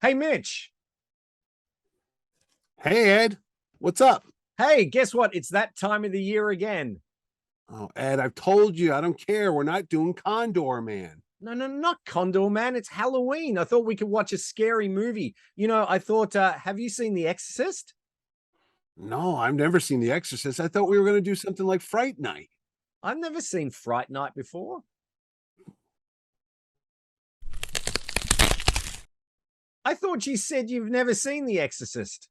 Hey, Mitch. Hey Ed, what's up? Hey, guess what? It's that time of the year again. Oh, Ed, I've told you I don't care. We're not doing Condor Man. No, no, not Condor Man. It's Halloween. I thought we could watch a scary movie. I thought, have you seen The Exorcist? No, I've never seen The Exorcist. I thought we were going to do something like Fright Night. I've never seen Fright Night before. I thought you said you've never seen The Exorcist.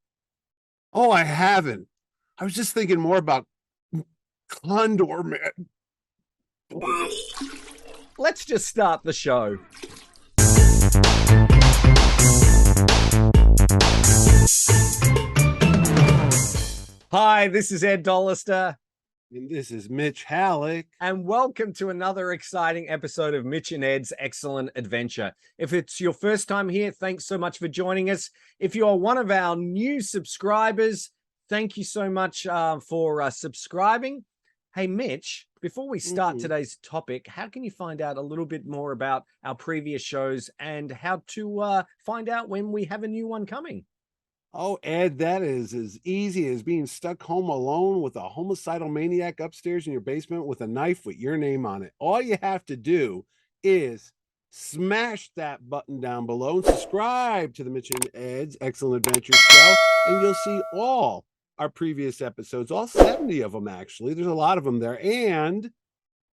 Oh, I haven't. I was just thinking more about Condor Man. Let's just start the show. Hi, this is Ed Dollister. And this is Mitch Halleck. And welcome to another exciting episode of Mitch and Ed's Excellent Adventure. If it's your first time here, thanks so much for joining us. If you are one of our new subscribers, thank you so much for subscribing. Hey, Mitch, before we start today's topic, how can you find out a little bit more about our previous shows and how to find out when we have a new one coming? Oh, Ed, that is as easy as being stuck home alone with a homicidal maniac upstairs in your basement with a knife with your name on it. All you have to do is smash that button down below and subscribe to the Mitch and Ed's Excellent Adventure Show, and you'll see all our previous episodes, all 70 of them, actually. There's a lot of them there. And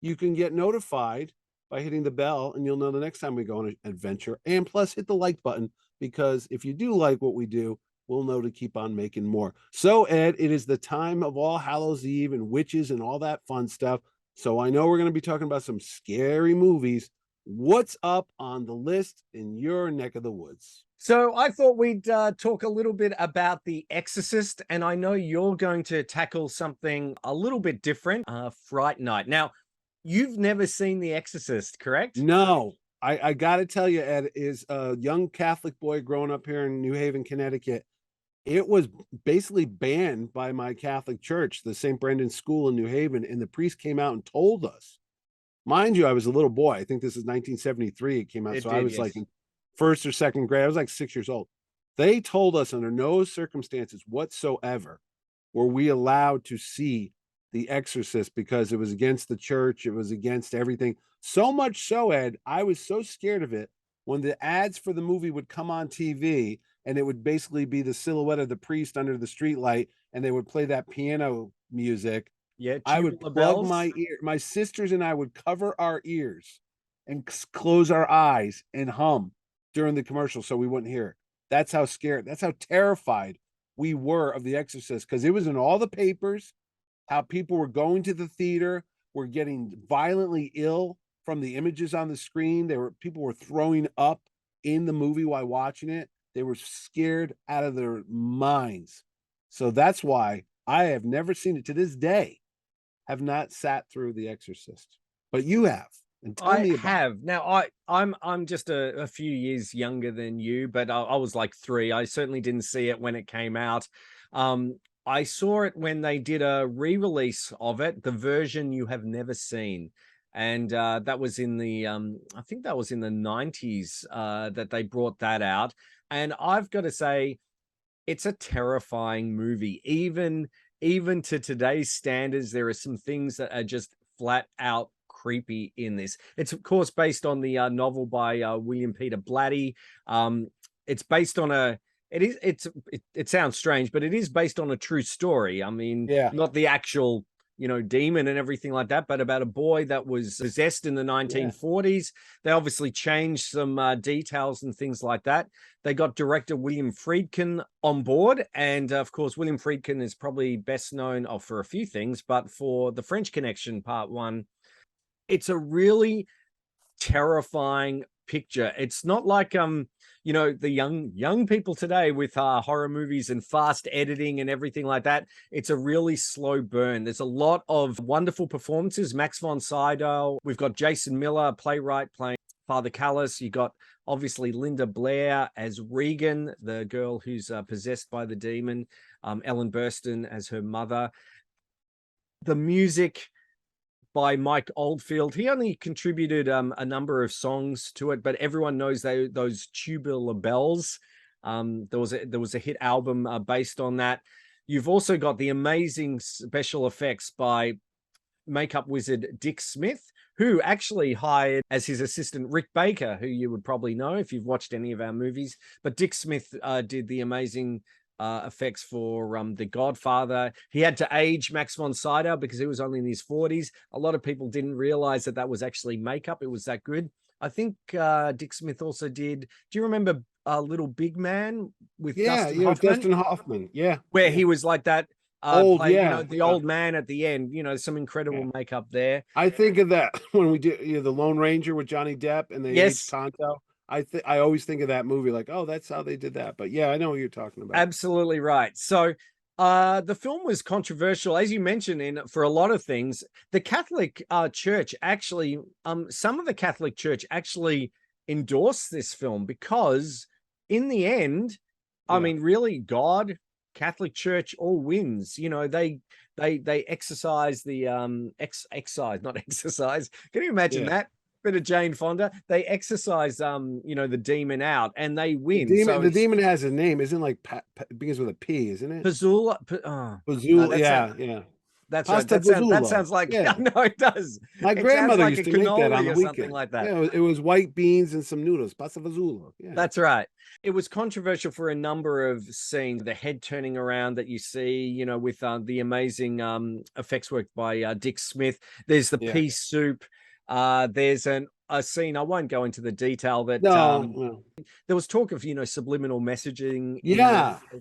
you can get notified by hitting the bell, and you'll know the next time we go on an adventure. And plus, hit the like button, because if you do like what we do, we'll know to keep on making more. So, Ed, it is the time of All Hallows Eve and witches and all that fun stuff. So I know we're going to be talking about some scary movies. What's up on the list in your neck of the woods? So I thought we'd talk a little bit about The Exorcist, and I know you're going to tackle something a little bit different, Fright Night. Now, you've never seen The Exorcist, correct? No, I got to tell you, Ed, is a young Catholic boy growing up here in New Haven, Connecticut. It was basically banned by my Catholic church, the St. Brendan's School in New Haven, and the priest came out and told us. Mind you, I was a little boy. I think this is 1973 it came out, It so I did, was yes. like in first or second grade. I was like 6 years old. They told us under no circumstances whatsoever were we allowed to see The Exorcist because it was against the church, it was against everything. So much so, Ed, I was so scared of it when the ads for the movie would come on TV, and it would basically be the silhouette of the priest under the streetlight, and they would play that piano music. Yeah, I would Tubular plug Bells. my ear. My sisters and I would cover our ears and close our eyes and hum during the commercial so we wouldn't hear it. That's how scared, that's how terrified we were of The Exorcist, because it was in all the papers how people were going to the theater, were getting violently ill from the images on the screen. People were throwing up in the movie while watching it. They were scared out of their minds. So that's why I have never seen it to this day. Have not sat through The Exorcist, but you have. And tell I me about it. have. Now I'm just a few years younger than you, but I was like 3. I certainly didn't see it when it came out. I saw it when they did a re-release of it, the version you have never seen. And that was in the I think that was in the 90s that they brought that out. And I've got to say, it's a terrifying movie. Even to today's standards, there are some things that are just flat out creepy in this. It's of course based on the novel by William Peter Blatty. It's based on a it sounds strange, but it is based on a true story. I mean, Yeah. not the actual demon and everything like that, but about a boy that was possessed in the Yeah. 1940s. They obviously changed some details and things like that. They got director William Friedkin on board, and of course William Friedkin is probably best known for a few things, but for The French Connection Part 1. It's a really terrifying picture. It's not like the young people today with horror movies and fast editing and everything like that. It's a really slow burn. There's a lot of wonderful performances. Max von Sydow, we've got Jason Miller, playwright, playing Father Callis. You got obviously Linda Blair as Regan, the girl who's possessed by the demon. Ellen Burstyn as her mother. The music by Mike Oldfield. He only contributed a number of songs to it, but everyone knows those tubular bells. There was a hit album based on that. You've also got the amazing special effects by makeup wizard Dick Smith, who actually hired as his assistant Rick Baker, who you would probably know if you've watched any of our movies. But Dick Smith did the amazing effects for The Godfather. He had to age Max von Sydow because he was only in his 40s. A lot of people didn't realize that was actually makeup. It was that good. I think Dick Smith also did. Do you remember Little Big Man with Dustin Hoffman? Dustin Hoffman. Yeah, where he was like that old, the old man at the end. Some incredible makeup there. I think of that when we did the Lone Ranger with Johnny Depp and they aged Tonto. I always think of that movie like, oh, that's how they did that. But yeah, I know what you're talking about. Absolutely right. So the film was controversial, as you mentioned, for a lot of things. The Catholic Church actually, some of the Catholic Church actually endorsed this film because in the end, I mean, really, God, Catholic Church all wins. They exercise the excise, not exercise. Can you imagine that? Bit of Jane Fonda. They exercise the demon out and they win. The demon has a name, isn't like begins with a P, isn't it? Pazula. Pazula, yeah. That's right. That sounds like no, it does. My grandmother used to make that on the weekend. Something like that. Yeah, it was white beans and some noodles. Pasta fazola. Yeah. That's right. It was controversial for a number of scenes. The head turning around that you see, with the amazing effects work by Dick Smith. There's the pea soup. There's a scene, I won't go into the detail, that there was talk of subliminal messaging.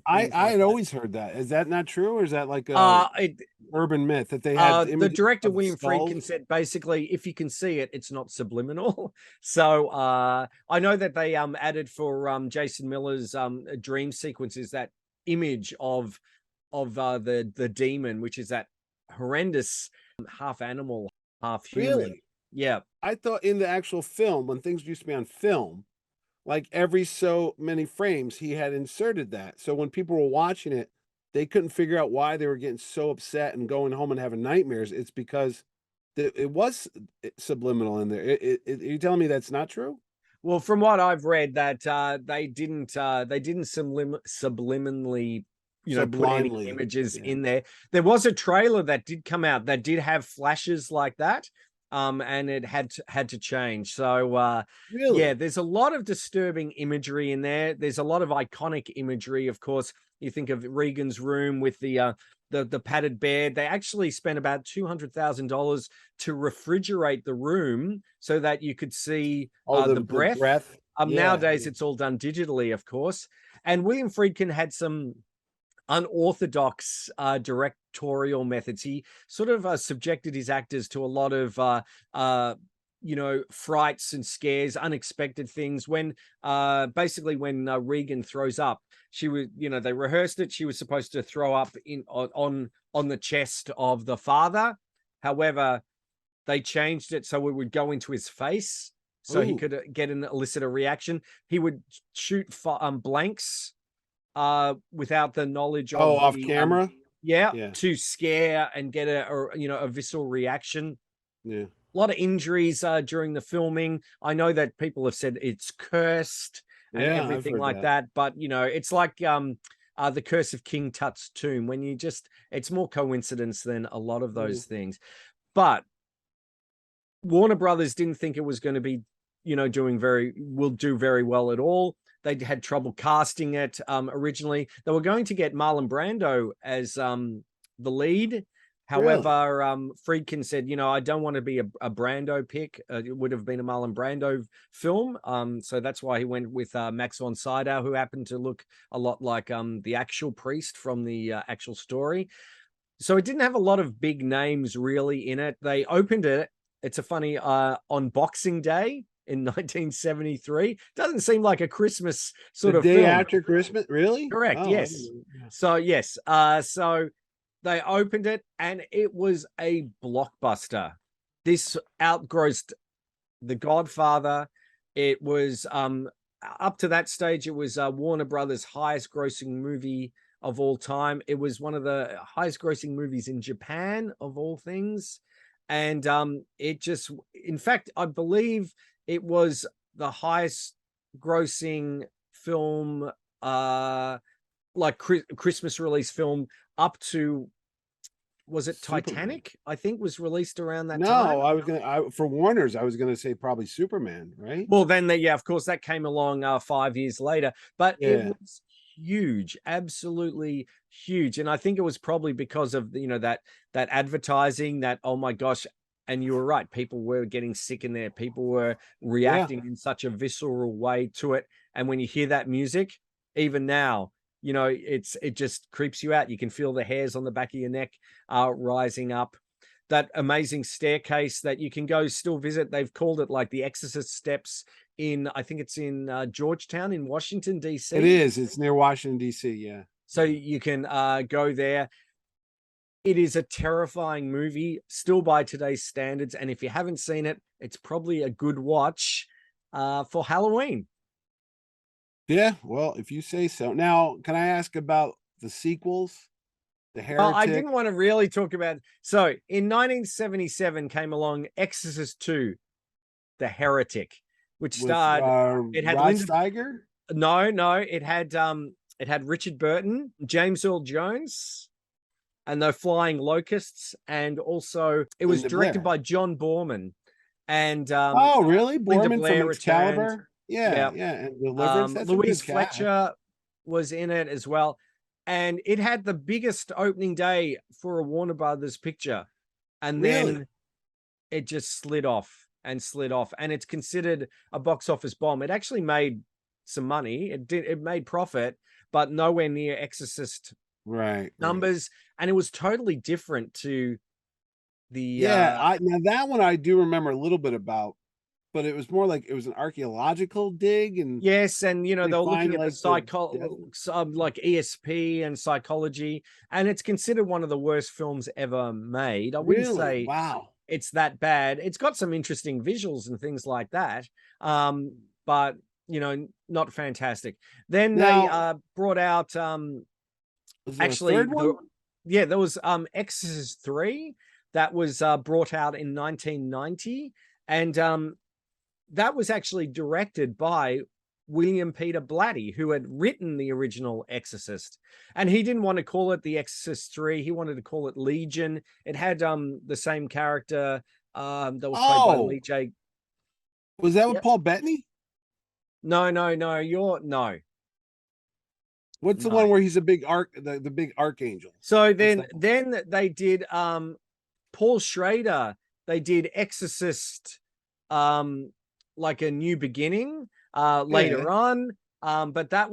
I had always heard that. Is that not true, or is that like a urban myth that they had? The director William Friedkin said basically, if you can see it, it's not subliminal. So I know that they added for Jason Miller's dream sequences that image of the demon, which is that horrendous half animal, half human. Really? Yeah. I thought in the actual film, when things used to be on film, like every so many frames, he had inserted that. So when people were watching it, they couldn't figure out why they were getting so upset and going home and having nightmares. It's because it was subliminal in there. Are you telling me that's not true? Well, from what I've read, that they didn't subliminally put any images in there. There was a trailer that did come out that did have flashes like that. And it had to change. So really? there's a lot of disturbing imagery in there. There's a lot of iconic imagery. Of course, you think of Regan's room with the padded bed. They actually spent about $200,000 to refrigerate the room so that you could see the breath. Nowadays, it's all done digitally, of course. And William Friedkin had some unorthodox directorial methods. He sort of subjected his actors to a lot of frights and scares, unexpected things. When basically when Regan throws up, she was, they rehearsed it. She was supposed to throw up on the chest of the father. However, they changed it so it would go into his face, so he could elicit a reaction. He would shoot blanks without the knowledge of off camera, to scare and get a visceral reaction. A lot of injuries during the filming. I know that people have said it's cursed and everything like that, but it's like the curse of King Tut's tomb, when it's more coincidence than a lot of those things. But Warner Brothers didn't think it was going to be do very well at all. They had trouble casting it originally. They were going to get Marlon Brando as the lead. However, Friedkin said, I don't want to be a Brando pick. It would have been a Marlon Brando film. So that's why he went with Max von Sydow, who happened to look a lot like the actual priest from the actual story. So it didn't have a lot of big names really in it. They opened it. It's a funny on Boxing Day in 1973. Doesn't seem like a Christmas sort of day film. After Christmas, really? Correct. Yes. So yes. So they opened it and it was a blockbuster. This outgrossed The Godfather. It was up to that stage, it was Warner Brothers' highest grossing movie of all time. It was one of the highest grossing movies in Japan, of all things. And in fact, I believe it was the highest grossing film like Christmas release film up to, was it Superman. Titanic? I think was released around that time. No, for Warner's, I was gonna say probably Superman, right? Well, then, yeah, of course, that came along 5 years later, but it Yeah. was huge, absolutely huge. And I think it was probably because of, that advertising, that, oh my gosh. And you were right, people were getting sick in there, people were Yeah. reacting in such a visceral way to it. And when you hear that music, even now, it just creeps you out. You can feel the hairs on the back of your neck rising up. That amazing staircase that you can go still visit. They've called it like the Exorcist steps I think it's in Georgetown in Washington, D.C. It is. It's near Washington, D.C. Yeah. So you can go there. It is a terrifying movie still by today's standards. And if you haven't seen it, it's probably a good watch for Halloween. Yeah. Well, if you say so. Now, can I ask about the sequels? The Heretic. Well, I didn't want to really talk about. So in 1977 came along Exorcist 2, The Heretic, which with, starred. It had Rod Steiger. No, it had Richard Burton, James Earl Jones, and the Flying Locusts, and also it was directed by John Boorman. And oh, really? Boorman from Excalibur? returned. Yeah. And Deliverance. That's Louise Fletcher was in it as well. And it had the biggest opening day for a Warner Brothers picture. And then it just slid off. And it's considered a box office bomb. It actually made some money. It made profit, but nowhere near Exorcist numbers. And it was totally different to the now that one I do remember a little bit about, but it was more like it was an archaeological dig. And yes, and they were looking at like the psychology, like ESP and psychology, and it's considered one of the worst films ever made. I wouldn't say it's that bad. It's got some interesting visuals and things like that, but not fantastic. Then they brought out actually there was Exorcist 3 that was brought out in 1990, and that was actually directed by William Peter Blatty, who had written the original Exorcist. And he didn't want to call it The Exorcist 3. He wanted to call it Legion. It had the same character that was played by Lee J. Was that with Paul Bettany? No. What's the one where he's a big the big archangel? So then they did Paul Schrader. They did Exorcist like a New Beginning later on, but that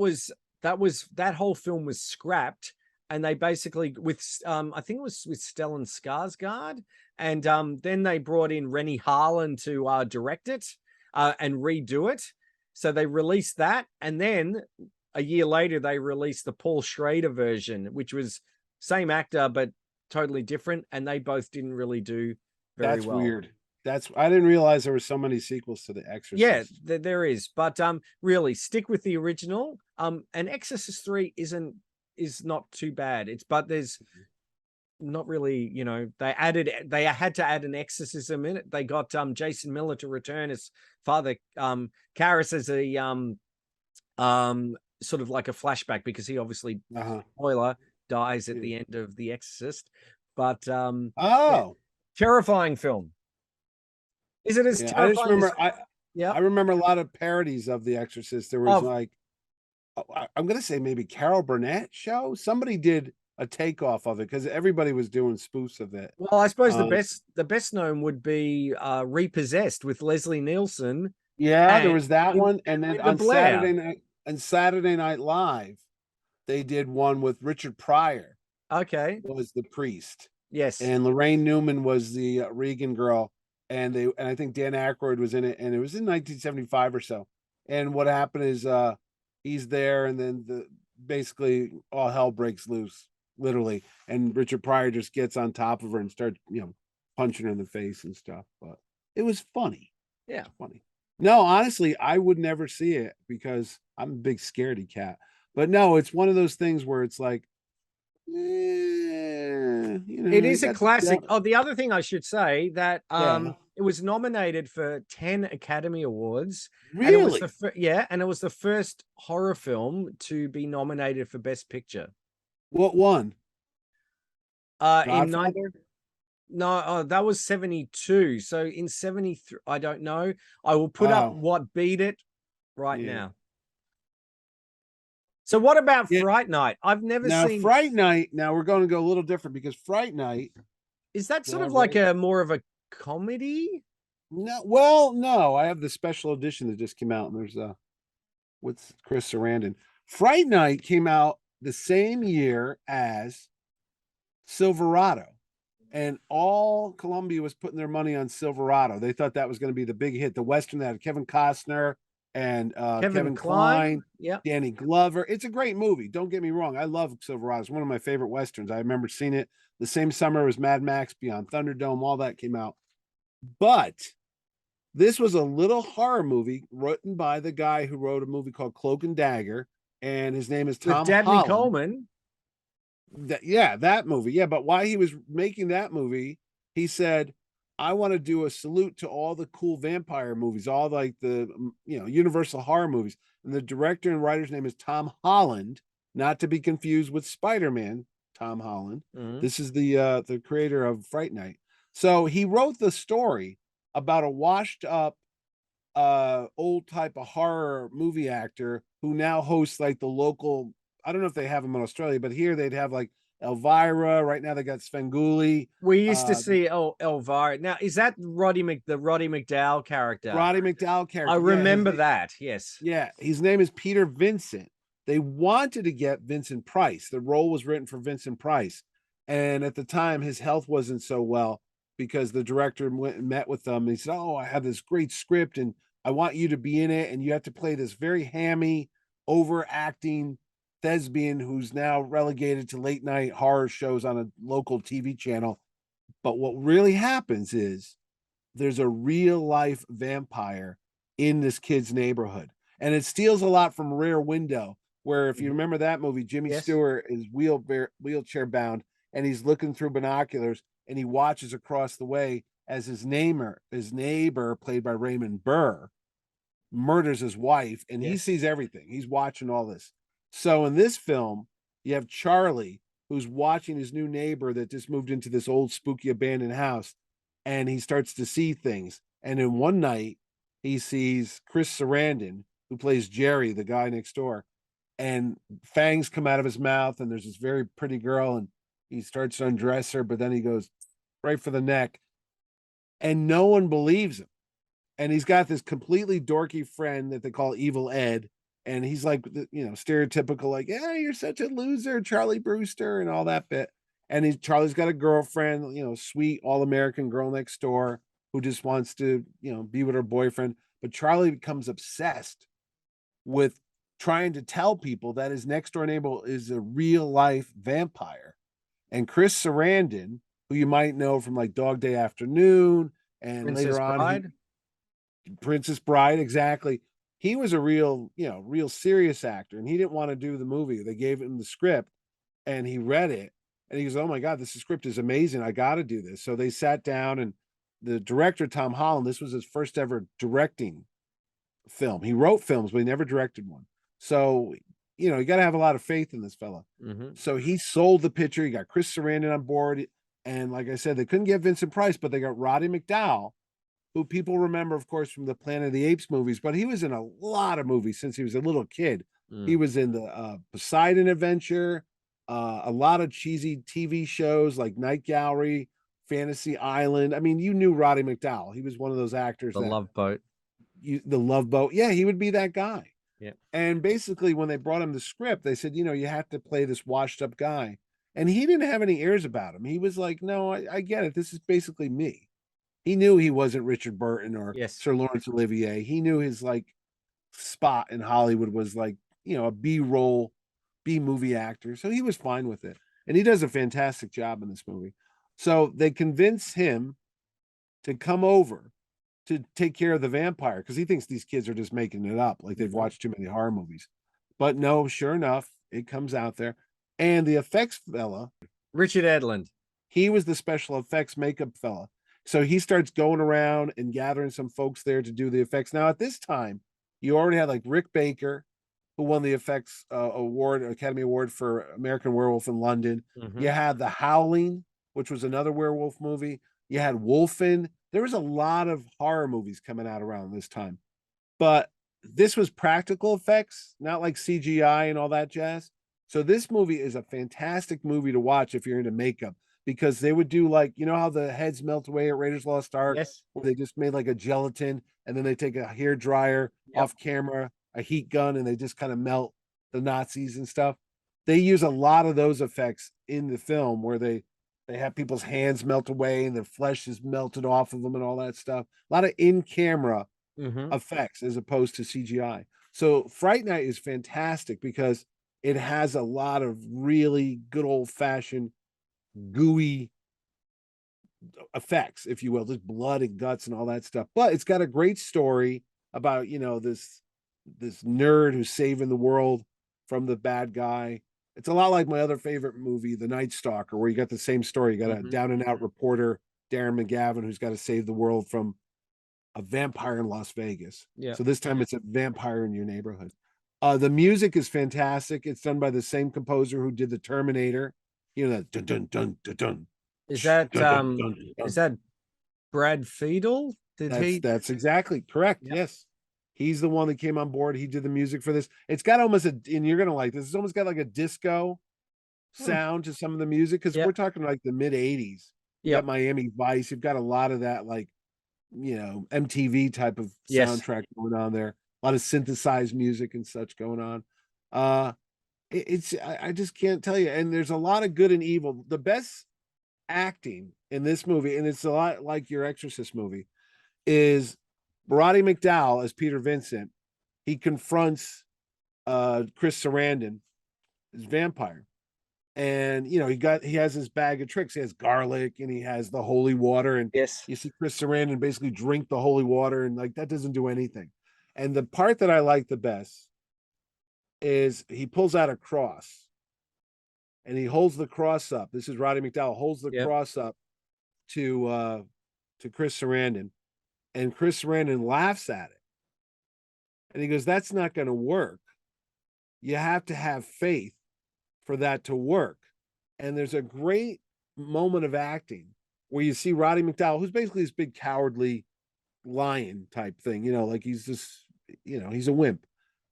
whole film was scrapped, and they basically with I think it was with Stellan Skarsgård, and then they brought in Rennie Harlan to direct it and redo it. So they released that, and then a year later they released the Paul Schrader version, which was same actor but totally different, and they both didn't really do very well. That's weird. I didn't realize there were so many sequels to The Exorcist. Yeah, there is, but really stick with the original. And Exorcist 3 is not too bad. But there's not really, they had to add an exorcism in it. They got Jason Miller to return as Father Karras as a sort of like a flashback, because he obviously spoiler dies at the end of The Exorcist. But terrifying film. Is it as terrifying? I just remember I remember a lot of parodies of The Exorcist. There was I'm gonna say maybe Carol Burnett show. Somebody did a takeoff of it because everybody was doing spoofs of it. Well, I suppose the best known would be Repossessed with Leslie Nielsen. Yeah, there was that one, and then on Saturday Night Live, they did one with Richard Pryor. Okay, was the priest. Yes, and Lorraine Newman was the Regan girl. And I think Dan Aykroyd was in it, and it was in 1975 or so. And what happened is he's there, and then basically all hell breaks loose, literally. And Richard Pryor just gets on top of her and starts, punching her in the face and stuff. But it was funny. Yeah, funny. No, honestly, I would never see it because I'm a big scaredy cat. But no, it's one of those things where it's like, it is a classic. Oh, the other thing I should say that It was nominated for 10 Academy Awards. And it was Really? and it was the first horror film to be nominated for Best Picture. What one? In Godfather? No, that was 72. So in 73, I don't know. I will put up Oh, what beat it right yeah. now. So what about Yeah. Fright Night? I've never Now, seen. Fright Night. Now we're going to go a little different because Fright Night. Is that Do I sort of have like right? a more of a comedy? No, well, no. I have the special edition that just came out, and there's with Chris Sarandon. Fright Night came out the same year as Silverado, and all Columbia was putting their money on Silverado. They thought that was going to be the big hit, the Western that had Kevin Costner and Kevin Kevin Kline, Yeah. Danny Glover. It's a great movie. Don't get me wrong. I love Silverado. It's one of my favorite Westerns. I remember seeing it the same summer as Mad Max, Beyond Thunderdome, all that came out. But this was a little horror movie written by the guy who wrote a movie called Cloak and Dagger, and his name is With Tom Dabney Holland. Coleman. That movie. Yeah, but while he was making that movie, he said, I want to do a salute to all the cool vampire movies, all like the Universal horror movies. And the director and writer's name is Tom Holland, not to be confused with Spider-Man, Tom Holland. Mhm. This is the creator of Fright Night. So he wrote the story about a washed up old type of horror movie actor who now hosts like the local. I don't know if they have them in Australia, but here they'd have like Elvira. Right now they got Svengoolie. We used to see Elvira. Now, is that the Roddy McDowall character? Roddy McDowall character. I remember that. Yes. Yeah, his name is Peter Vincent. They wanted to get Vincent Price. The role was written for Vincent Price, and at the time his health wasn't so well because the director went and met with them. And he said, "Oh, I have this great script, and I want you to be in it, and you have to play this very hammy, overacting thespian who's now relegated to late night horror shows on a local TV channel." But what really happens is there's a real life vampire in this kid's neighborhood. And it steals a lot from Rear Window, where if you remember that movie, Jimmy Yes. Stewart is wheelchair bound and he's looking through binoculars and he watches across the way as his neighbor, played by Raymond Burr, murders his wife, and he Yes. sees everything. He's watching all this. So in this film, you have Charlie who's watching his new neighbor that just moved into this old spooky abandoned house, and he starts to see things. And in one night, he sees Chris Sarandon, who plays Jerry, the guy next door, and fangs come out of his mouth, and there's this very pretty girl, and he starts to undress her, but then he goes right for the neck, and no one believes him. And he's got this completely dorky friend that they call Evil Ed, and he's like, stereotypical, like, yeah, you're such a loser, Charlie Brewster, and all that bit. And Charlie's got a girlfriend, sweet all-American girl next door who just wants to, be with her boyfriend. But Charlie becomes obsessed with trying to tell people that his next door neighbor is a real life vampire. And Chris Sarandon, who you might know from like Dog Day Afternoon, and Princess later on Bride. Princess Bride, exactly. He was a real serious actor, and he didn't want to do the movie. They gave him the script, and he read it, and he goes, "Oh my God, this script is amazing. I got to do this." So they sat down, and the director, Tom Holland, this was his first ever directing film. He wrote films, but he never directed one. So, you got to have a lot of faith in this fella. Mm-hmm. So he sold the picture. He got Chris Sarandon on board. And like I said, they couldn't get Vincent Price, but they got Roddy McDowall, who people remember, of course, from the Planet of the Apes movies, but he was in a lot of movies since he was a little kid. He was in the Poseidon Adventure, a lot of cheesy TV shows like Night Gallery, Fantasy Island. I mean, you knew Roddy McDowall. He was one of those actors. The Love Boat. The Love Boat. Yeah, he would be that guy. Yeah. And basically, when they brought him the script, they said, you have to play this washed up guy. And he didn't have any airs about him. He was like, no, I get it. This is basically me. He knew he wasn't Richard Burton or Sir Laurence Olivier. He knew his like spot in Hollywood was like, a B-roll, B-movie actor. So he was fine with it. And he does a fantastic job in this movie. So they convince him to come over to take care of the vampire because he thinks these kids are just making it up, like they've watched too many horror movies. But no, sure enough, it comes out there. And the effects fella, Richard Edlund, he was the special effects makeup fella. So he starts going around and gathering some folks there to do the effects. Now, at this time, you already had like Rick Baker, who won the effects award, Academy Award for American Werewolf in London. Mhm. You had The Howling, which was another werewolf movie. You had Wolfen. There was a lot of horror movies coming out around this time, but this was practical effects, not like CGI and all that jazz. So this movie is a fantastic movie to watch if you're into makeup, because they would do, like, you know how the heads melt away at Raiders Lost Ark, Yes. where they just made like a gelatin and then they take a hair dryer Yep. off camera, a heat gun, and they just kind of melt the Nazis and stuff. They use a lot of those effects in the film where they have people's hands melt away and their flesh is melted off of them and all that stuff. A lot of in camera Mhm. effects as opposed to CGI. So Fright Night is fantastic because it has a lot of really good old fashioned gooey effects, if you will, just blood and guts and all that stuff. But it's got a great story about, this nerd who's saving the world from the bad guy. It's a lot like my other favorite movie, The Night Stalker, where you got the same story. You got a Mhm. down and out reporter, Darren McGavin, who's got to save the world from a vampire in Las Vegas. Yeah. So this time it's a vampire in your neighborhood. The music is fantastic. It's done by the same composer who did the Terminator. You know that dun dun dun dun dun. Is that Dun, dun, dun, is dun. that Brad Fiedel? Did he? That's exactly correct. Yep. Yes. He's the one that came on board. He did the music for this. It's got almost and you're gonna like this. It's almost got like a disco Hmm. sound to some of the music, because Yep. we're talking like the mid 80s. You Yep. got Miami Vice, you've got a lot of that, like, MTV type of Yes. soundtrack going on there. A lot of synthesized music and such going on. I just can't tell you. And there's a lot of good and evil. The best acting in this movie, and it's a lot like your Exorcist movie, is Roddy McDowall as Peter Vincent. He confronts Chris Sarandon as vampire. And he has his bag of tricks. He has garlic and he has the holy water. And Yes. you see Chris Sarandon basically drink the holy water, and like that doesn't do anything. And the part that I like the best is he pulls out a cross and he holds the cross up. This is Roddy McDowall holds the Yep. cross up to Chris Sarandon, and Chris Sarandon laughs at it. And he goes, "That's not going to work. You have to have faith for that to work." And there's a great moment of acting where you see Roddy McDowall, who's basically this big cowardly lion type thing, like he's just, he's a wimp.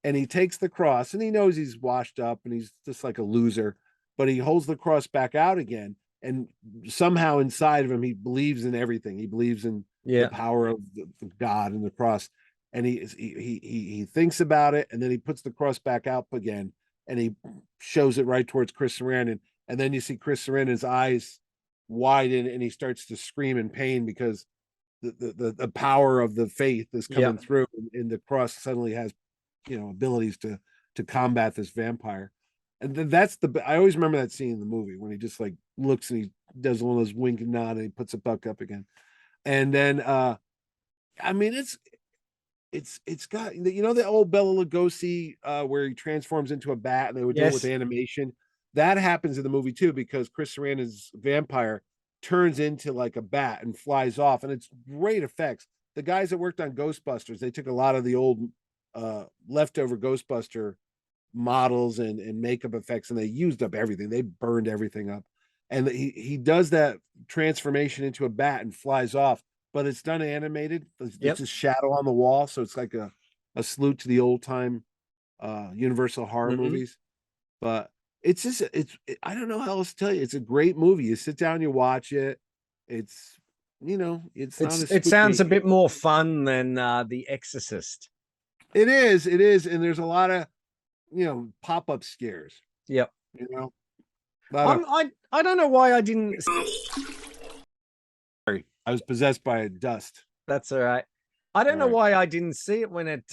And he takes the cross and he knows he's washed up and he's just like a loser, but he holds the cross back out again. And somehow inside of him, he believes in everything. He believes in the power of God and the cross. And he thinks about it, and then he puts the cross back out again, and he shows it right towards Chris Sarandon. And then you see Chris Sarandon's eyes widen, and he starts to scream in pain because the power of the faith is coming through, and the cross suddenly has, abilities to combat this vampire. And then I always remember that scene in the movie when he just like looks and he does one of those wink and nod and he puts it back up again. And then I mean it's got the old Bela Lugosi where he transforms into a bat and they would do it with animation. That happens in the movie too, because Chris Sarandon's vampire turns into like a bat and flies off, and it's great effects. The guys that worked on Ghostbusters, they took a lot of the old leftover Ghostbuster models and makeup effects, and they used up everything. They burned everything up. And he does that transformation into a bat and flies off, but it's done animated. It's a shadow on the wall, so it's like a salute to the old time Universal horror movies. But it's just I don't know how else to tell you. It's a great movie. You sit down, you watch it. It's it's not as It sounds a spooky. bit more fun than The Exorcist. It is, and there's a lot of pop-up scares. Yep. I don't know why I didn't. Sorry, I was possessed by a dust. That's all right. I don't know why I didn't see it when it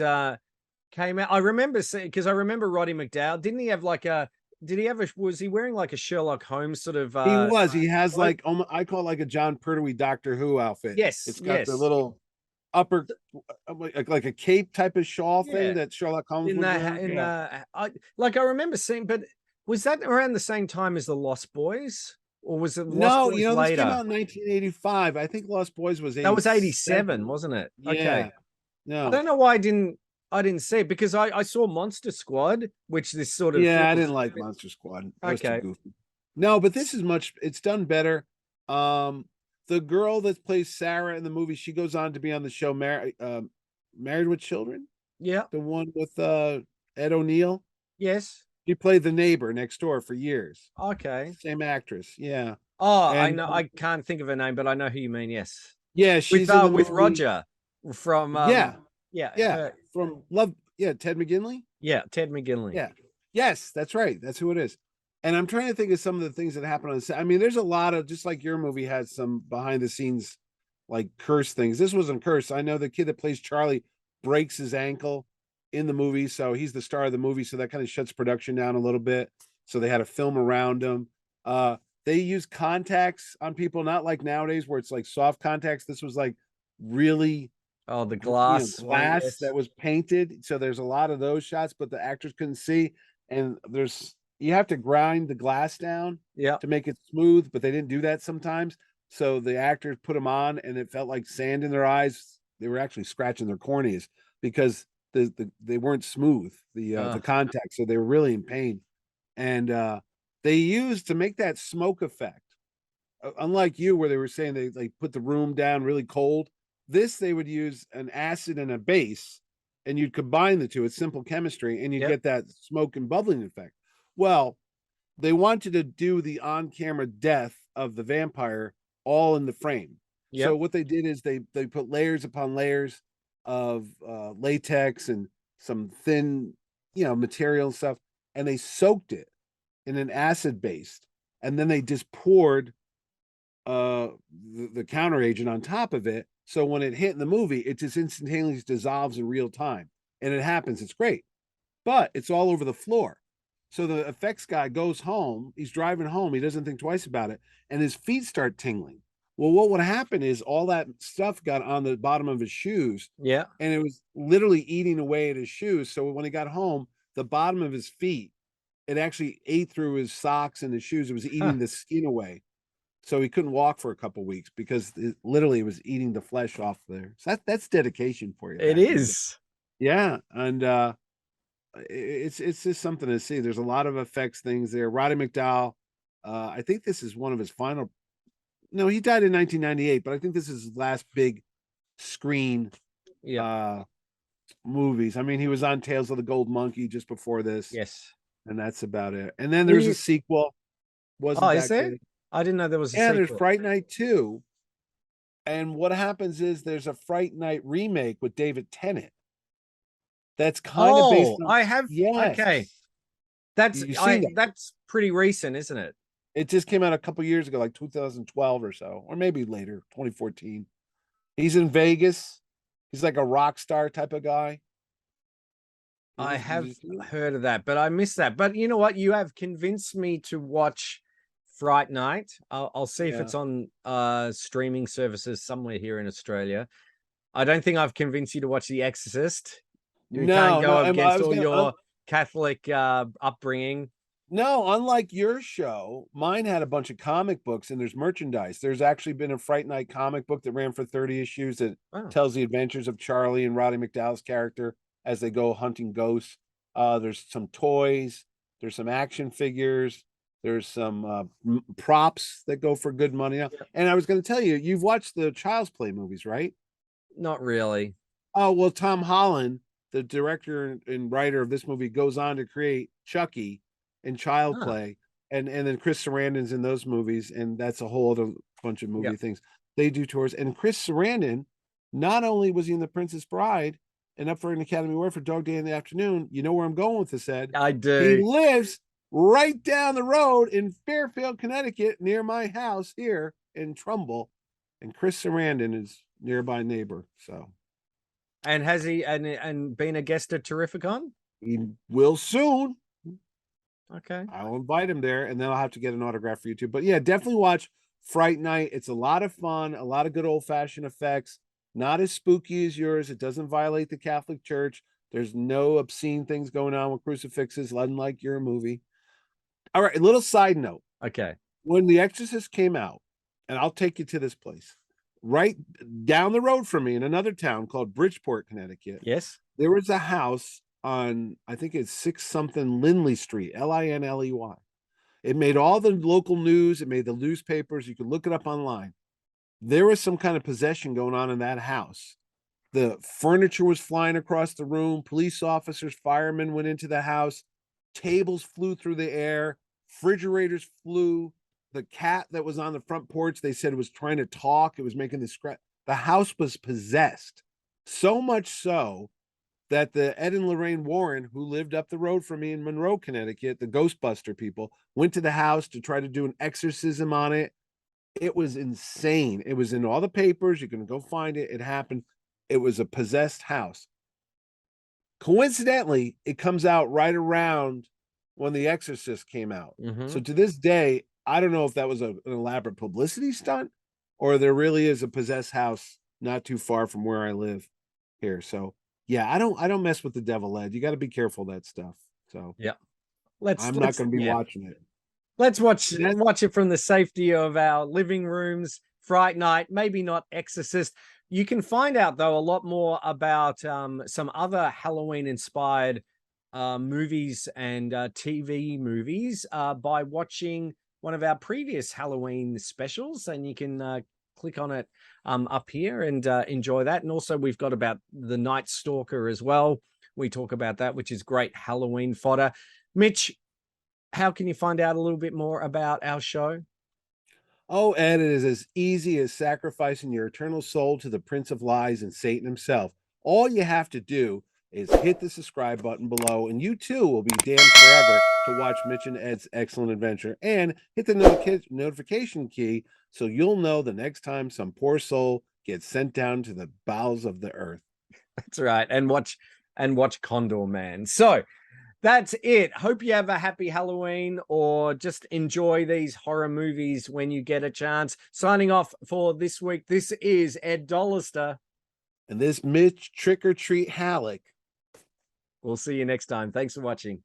came out. I remember seeing, because I remember Roddy McDowall. Didn't he have like a? Did he have a? Was he wearing like a Sherlock Holmes sort of? He was. He has like I call it like a John Pertwee Doctor Who outfit. Yes, it's got the little upper like a cape type of shawl thing that Sherlock Holmes in would that. I remember seeing, but was that around the same time as the Lost Boys? or was it Lost No, Boys this came later? out in 1985. I think Lost Boys was That was 87, 87. wasn't it? Okay. Yeah. I No. don't know why I didn't see it because I saw Monster Squad, which this sort of Yeah, I feels. didn't like Monster Squad. That was too Okay. goofy. No, but this is it's done better. The girl that plays Sarah in the movie, she goes on to be on the show Married with Children, Yeah. the one with Ed O'Neill. Yes. She played the neighbor next door for years. Okay. Same actress. Yeah. Oh, I And know. I can't think of her name, but I know who you mean. Yes. yeah, she's in the With movie. Roger from Yeah. yeah, Yeah. her, From Love. Yeah. Ted McGinley. yeah, Ted McGinley. Yeah. Yes, that's right. That's who it is. And I'm trying to think of some of the things that happen on set. I mean, there's a lot of, just like your movie had some behind the scenes like curse things. This wasn't curse. I know the kid that plays Charlie breaks his ankle in the movie, so he's the star of the movie, so that kind of shuts production down a little bit. So they had to film around him. They use contacts on people, not like nowadays where it's like soft contacts. This was like really Oh, the glass one. glass Yes. that was painted. So there's a lot of those shots, but the actors couldn't see. And you have to grind the glass down Yeah. to make it smooth, but they didn't do that sometimes. So the actors put them on and it felt like sand in their eyes. They were actually scratching their corneas because they weren't smooth, the contact. So they were really in pain. And they used to make that smoke effect. Unlike you, where they were saying they like put the room down really cold, this they would use an acid and a base, and you'd combine the two. It's simple chemistry, and you'd Yep. get that smoke and bubbling effect. Well, they wanted to do the on-camera death of the vampire all in the frame. So Yep. what they did is they put layers upon layers of latex and some thin, material and stuff, and they soaked it in an acid base, and then they just poured the counter agent on top of it. So when it hit in the movie, it just instantaneously dissolves in real time. And it happens. It's great. But it's all over the floor. So the effects guy goes home, he's driving home, he doesn't think twice about it, and his feet start tingling. Well, what would happen is all that stuff got on the bottom of his shoes, Yeah. and it was literally eating away at his shoes. So when he got home, the bottom of his feet, it actually ate through his socks and his shoes. It was eating the skin away. So he couldn't walk for a couple weeks because it literally was eating the flesh off there. So that's dedication for you. It is. Yeah. And it's just something to see. There's a lot of effects things there. Roddy McDowall, I think this is one of his final. No, he died in 1998, but I think this is his last big screen movies. I mean, he was on Tales of the Gold Monkey just before this. Yes. And that's about it. And then there's a sequel. Wasn't is that there? good? I didn't know there was a Yeah, sequel. there's Fright Night 2. And what happens is there's a Fright Night remake with David Tennant. That's kind of based on. I have. Yes. Okay. That's that's pretty recent, isn't it? It just came out a couple years ago, like 2012 or so, or maybe later, 2014. He's in Vegas. He's like a rock star type of guy. I have heard of that, but I missed that. But you know what? You have convinced me to watch Fright Night. I'll see if it's on streaming services somewhere here in Australia. I don't think I've convinced you to watch The Exorcist. You can't go against all your Catholic upbringing. No, unlike your show, mine had a bunch of comic books and there's merchandise. There's actually been a Fright Night comic book that ran for 30 issues that tells the adventures of Charlie and Roddy McDowall's character as they go hunting ghosts. There's some toys, there's some action figures, there's some props that go for good money. And I was going to tell you, you've watched the Child's Play movies, right? Not really. Oh, well, Tom Holland, the director and writer of this movie, goes on to create Chucky and Child Play, and then Chris Sarandon's in those movies, and that's a whole other bunch of movie things. They do tours, and Chris Sarandon, not only was he in The Princess Bride and up for an Academy Award for Dog Day in the Afternoon, you know where I'm going with this, Ed? I do. He lives right down the road in Fairfield, Connecticut, near my house here in Trumbull, and Chris Sarandon is nearby neighbor. So, and has he and been a guest at Terrificon? He will soon. Okay. I'll invite him there, and then I'll have to get an autograph for you too. But yeah, definitely watch Fright Night. It's a lot of fun, a lot of good old-fashioned effects. Not as spooky as yours. It doesn't violate the Catholic Church. There's no obscene things going on with crucifixes, unlike your movie. All right, a little side note. Okay. When The Exorcist came out, and I'll take you to this place, right down the road from me in another town called Bridgeport, Connecticut, Yes. there was a house on, I think it's 6 something Lindley Street, Linley. It made all the local news, it made the newspapers. You could look it up online. There was some kind of possession going on in that house. The furniture was flying across the room. Police officers, firemen went into the house. Tables flew through the air. Refrigerators flew. The cat that was on the front porch, they said it was trying to talk. It was making the scratch. The house was possessed. So much so that the Ed and Lorraine Warren, who lived up the road from me in Monroe, Connecticut, the Ghostbuster people, went to the house to try to do an exorcism on it. It was insane. It was in all the papers. You can go find it. It happened. It was a possessed house. Coincidentally, it comes out right around when The Exorcist came out. Mm-hmm. So to this day, I don't know if that was an elaborate publicity stunt or there really is a possessed house not too far from where I live here. So yeah, I don't mess with the devil, Ed. You got to be careful of that stuff. So Yeah. I'm not going to be watching it. Let's watch it from the safety of our living rooms. Fright Night, maybe not Exorcist. You can find out though a lot more about some other Halloween inspired movies and TV movies by watching one of our previous Halloween specials, and you can click on it up here and enjoy that. And also we've got about the Night Stalker as well. We talk about that, which is great Halloween fodder. Mitch, how can you find out a little bit more about our show? Oh, Ed, it is as easy as sacrificing your eternal soul to the Prince of Lies and Satan himself. All you have to do is hit the subscribe button below, and you too will be damned forever to watch Mitch and Ed's excellent adventure. And hit the notification key so you'll know the next time some poor soul gets sent down to the bowels of the earth. That's right. And watch Condor Man. So that's it. Hope you have a happy Halloween or just enjoy these horror movies when you get a chance. Signing off for this week. This is Ed Dollister. And this Mitch Trick or Treat Halleck. We'll see you next time. Thanks for watching.